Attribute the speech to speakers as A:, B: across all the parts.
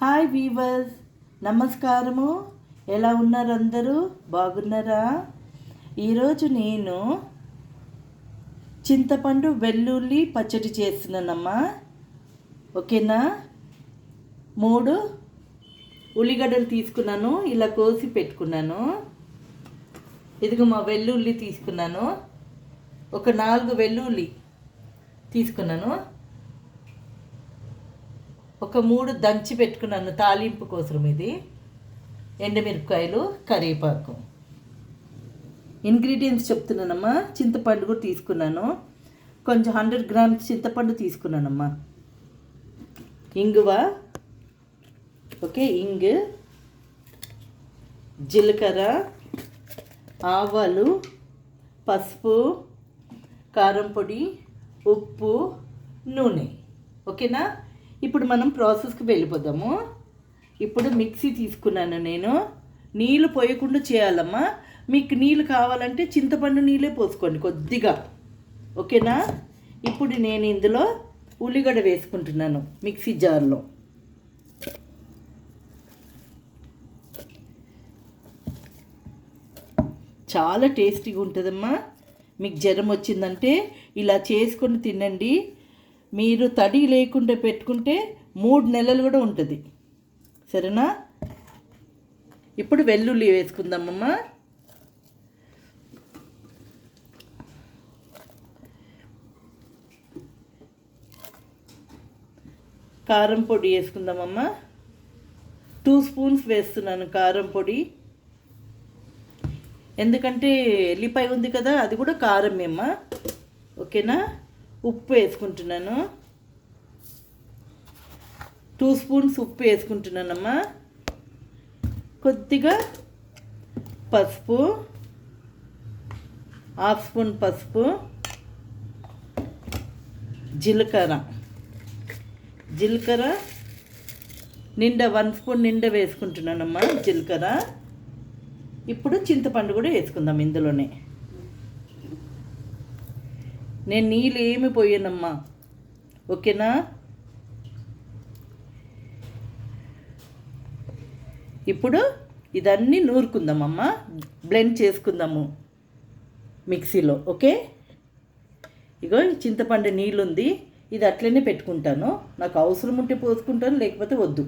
A: Hi weavers, నమస్కారము. ఎలా ఉన్నారు అందరూ? బాగున్నారా? ఈరోజు నేను చింతపండు వెల్లుల్లి పచ్చడి చేస్తున్నానమ్మా. ఓకేనా? 3 ఉల్లిగడ్డలు తీసుకున్నాను, ఇలా కోసి పెట్టుకున్నాను. ఇదిగో మా వెల్లుల్లి తీసుకున్నాను, ఒక 4 వెల్లుల్లి తీసుకున్నాను, ఒక 3 దంచి పెట్టుకున్నాను తాలింపు కోసం. ఇది ఎండుమిరపకాయలు, కరివేపాకు. ఇంగ్రీడియంట్స్ చెప్తున్నానమ్మా. చింతపండు కూడా తీసుకున్నాను, కొంచెం 100 గ్రామ్స్ చింతపండు తీసుకున్నానమ్మా. ఇంగువ, ఓకే, జీలకర్ర, ఆవాలు, పసుపు, కారం పొడి, ఉప్పు, నూనె. ఓకేనా? ఇప్పుడు మనం ప్రాసెస్కి వెళ్ళిపోదాము. ఇప్పుడు మిక్సీ తీసుకున్నాను నేను. నీళ్ళు పోయకుండా చేయాలమ్మా. మీకు నీళ్ళు కావాలంటే చింతపండు నీళ్ళే పోసుకోండి కొద్దిగా. ఓకేనా? ఇప్పుడు నేను ఇందులో ఉల్లిగడ్డ వేసుకుంటున్నాను మిక్సీ జార్లో. చాలా టేస్టీగా ఉంటుందమ్మా. మీకు జ్వరం వచ్చిందంటే ఇలా చేసుకొని తినండి. మీరు తడి లేకుండా పెట్టుకుంటే 3 నెలలు కూడా ఉంటుంది. సరేనా? ఇప్పుడు వెల్లుల్లి వేసుకుందామమ్మా. కారం పొడి వేసుకుందామమ్మా. 2 స్పూన్స్ వేస్తున్నాను కారం పొడి, ఎందుకంటే ఎల్లిపాయ ఉంది కదా, అది కూడా కారమేమ్మా. ఓకేనా? ఉప్పు వేసుకుంటున్నాను, 2 స్పూన్స్ ఉప్పు వేసుకుంటున్నానమ్మా. కొద్దిగా పసుపు, 1/2 స్పూన్ పసుపు, జీలకర్ర నిండా 1 స్పూన్ నిండా వేసుకుంటున్నానమ్మా జీలకర్ర. ఇప్పుడు చింతపండు కూడా వేసుకుందాం ఇందులోనే. నేను నీళ్ళు ఏమి పోయానమ్మా. ఓకేనా? ఇప్పుడు ఇదన్నీ నూరుకుందామమ్మా, బ్లెండ్ చేసుకుందాము మిక్సీలో. ఓకే, ఇగో చింతపండు నీళ్ళు ఉంది, ఇది అట్లనే పెట్టుకుంటాను. నాకు అవసరం ఉంటే పోసుకుంటాను, లేకపోతే వద్దు.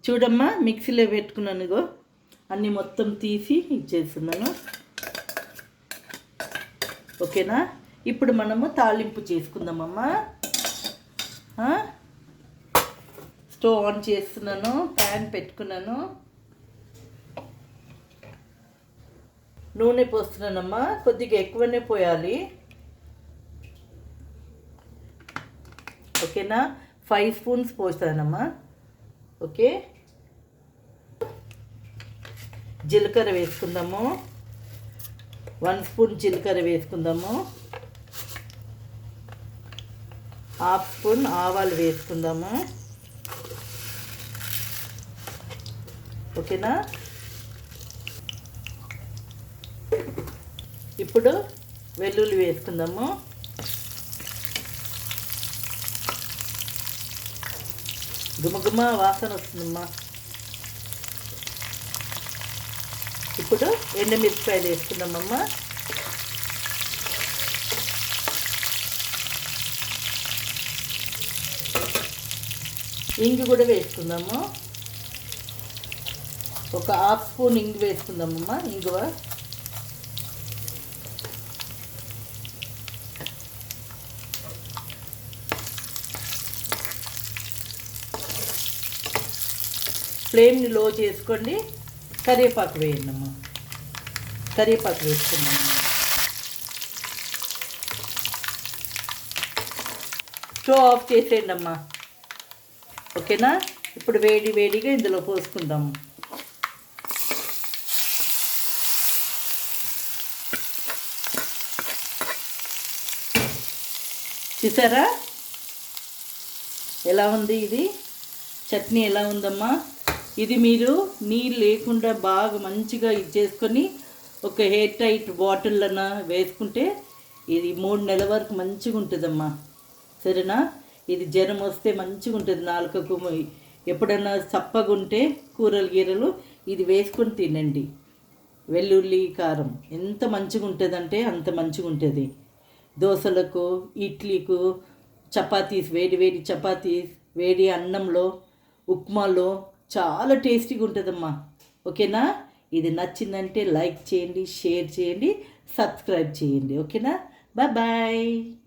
A: చూడమ్మా, మిక్సీలో పెట్టుకున్నాను. ఇగో అన్నీ మొత్తం తీసి ఇచ్చేస్తున్నాను. ఓకేనా? ఇప్పుడు మనము తాలింపు చేసుకుందామమ్మా. స్టవ్ ఆన్ చేస్తున్నాను, ప్యాన్ పెట్టుకున్నాను, నూనె పోస్తున్నానమ్మా. కొద్దిగా ఎక్కువనే పోయాలి. ఓకేనా? 5 స్పూన్స్ పోస్తానమ్మా. ఓకే, జీలకర్ర వేసుకుందాము, 1 స్పూన్ జీలకర్ర వేసుకుందాము, 1/2 స్పూన్ ఆవాలు వేసుకుందాము. ఓకేనా? ఇప్పుడు వెల్లుల్లి వేసుకుందాము. గుమగుమ వాసన వస్తుందమ్మా. ఇప్పుడు ఎండుమిరపకాయలు వేసుకుందామమ్మా. ఇంగు కూడా వేసుకుందాము, ఒక 1/2 స్పూన్ ఇంగు వేసుకుందామమ్మా. ఇంగువ, ఫ్లేమ్ని లో చేసుకోండి. కరివేపాకు వేయండి అమ్మా. కరివేపాకు వేసుకుందాం. స్టవ్ ఆఫ్ చేసేయండి అమ్మా. ఓకేనా? ఇప్పుడు వేడిగా ఇందులో పోసుకుందాము. చూసారా ఎలా ఉంది? ఇది చట్నీ ఎలా ఉందమ్మా? ఇది మీరు నీళ్ళు లేకుండా బాగా మంచిగా ఇది చేసుకొని ఒక హెయిర్ టైట్ బాటిళ్ళన వేసుకుంటే ఇది 3 నెలల వరకు మంచిగా ఉంటుందమ్మా. సరేనా? ఇది జ్వరం వస్తే మంచిగా ఉంటుంది నాలుకకు. ఎప్పుడన్నా చప్పగుంటే కూరలు గీరలు ఇది వేసుకొని తినండి. వెల్లుల్లి కారం ఎంత మంచిగా ఉంటుందంటే అంత మంచిగా ఉంటుంది. దోశలకు, ఇడ్లీకు, చపాతీస్, వేడి వేడి చపాతీస్, వేడి అన్నంలో, ఉప్మాలో చాలా టేస్టీగా ఉంటుందమ్మా. ఓకేనా? ఇది నచ్చిందంటే లైక్ చేయండి, షేర్ చేయండి, సబ్స్క్రైబ్ చేయండి. ఓకేనా? Bye bye.